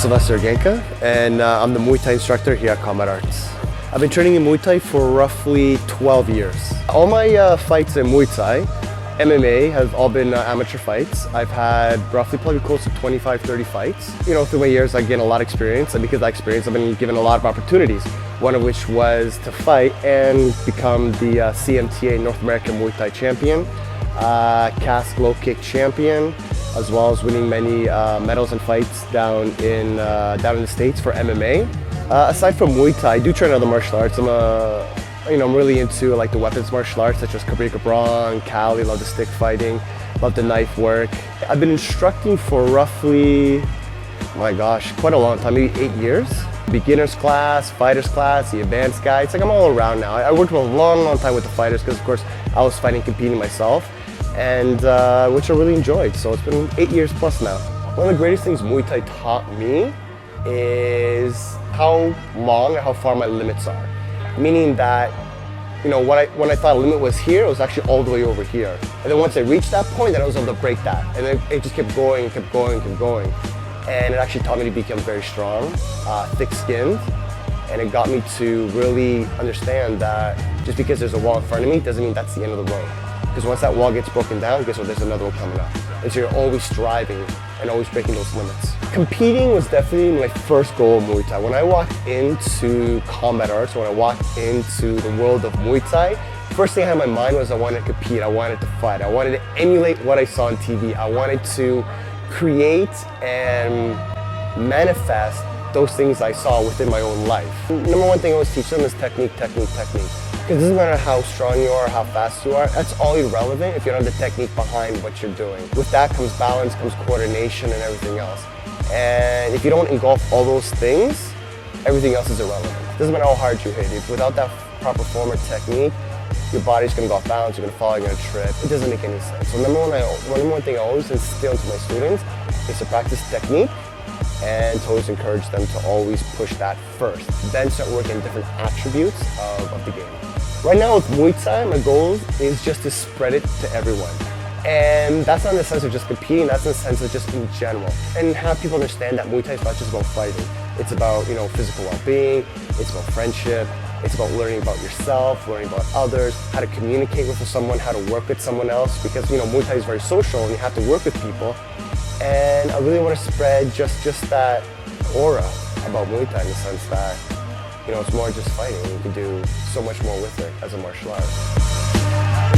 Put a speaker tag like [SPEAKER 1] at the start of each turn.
[SPEAKER 1] Sylwester Organka, and I'm the Muay Thai instructor here at KOMBAT ARTS. I've been training in Muay Thai for roughly 12 years. All my fights in Muay Thai, MMA, have all been amateur fights. I've had roughly probably close to 25-30 fights. You know, through my years I gained a lot of experience, and because of that experience I've been given a lot of opportunities. One of which was to fight and become the CMTA North American Muay Thai champion, cast low kick champion, as well as winning many medals and fights down in the States for MMA. Aside from Muay Thai, I do train other martial arts. I'm really into like the weapons martial arts such as Kabri Kabran, Kali, love the stick fighting, love the knife work. I've been instructing for roughly, my gosh, quite a long time, maybe 8 years. Beginners class, fighters class, the advanced guy. It's like I'm all around now. I worked for a long time with the fighters because of course I was fighting, competing myself, and which I really enjoyed. So it's been 8 years plus now. One of the greatest things Muay Thai taught me is how long and how far my limits are. Meaning that, you know, when I thought a limit was here, it was actually all the way over here. And then once I reached that point, then I was able to break that. And then it just kept going, kept going, kept going. And it actually taught me to become very strong, thick-skinned. And it got me to really understand that just because there's a wall in front of me doesn't mean that's the end of the road. Because once that wall gets broken down, guess what, there's another one coming up. And so you're always striving and always breaking those limits. Competing was definitely my first goal of Muay Thai. When I walked into KOMBAT ARTS, when I walked into the world of Muay Thai, first thing I had in my mind was I wanted to compete, I wanted to fight, I wanted to emulate what I saw on TV. I wanted to create and manifest those things I saw within my own life. Number one thing I always teach them is technique, technique, technique. Because it doesn't matter how strong you are, how fast you are, that's all irrelevant if you don't have the technique behind what you're doing. With that comes balance, comes coordination and everything else. And if you don't engulf all those things, everything else is irrelevant. It doesn't matter how hard you hit. If without that proper form or technique, your body's gonna go off balance, you're gonna fall, you're gonna trip. It doesn't make any sense. So number one thing I always instill into my students is to practice technique and to always encourage them to always push that first. Then start working different attributes of the game. Right now with Muay Thai, my goal is just to spread it to everyone. And that's not in the sense of just competing, that's in the sense of just in general. And have people understand that Muay Thai is not just about fighting. It's about, you know, physical well-being, it's about friendship, it's about learning about yourself, learning about others, how to communicate with someone, how to work with someone else, because, you know, Muay Thai is very social and you have to work with people. And I really want to spread just that aura about Muay Thai in the sense that, you know, it's more just fighting. You can do so much more with it as a martial art.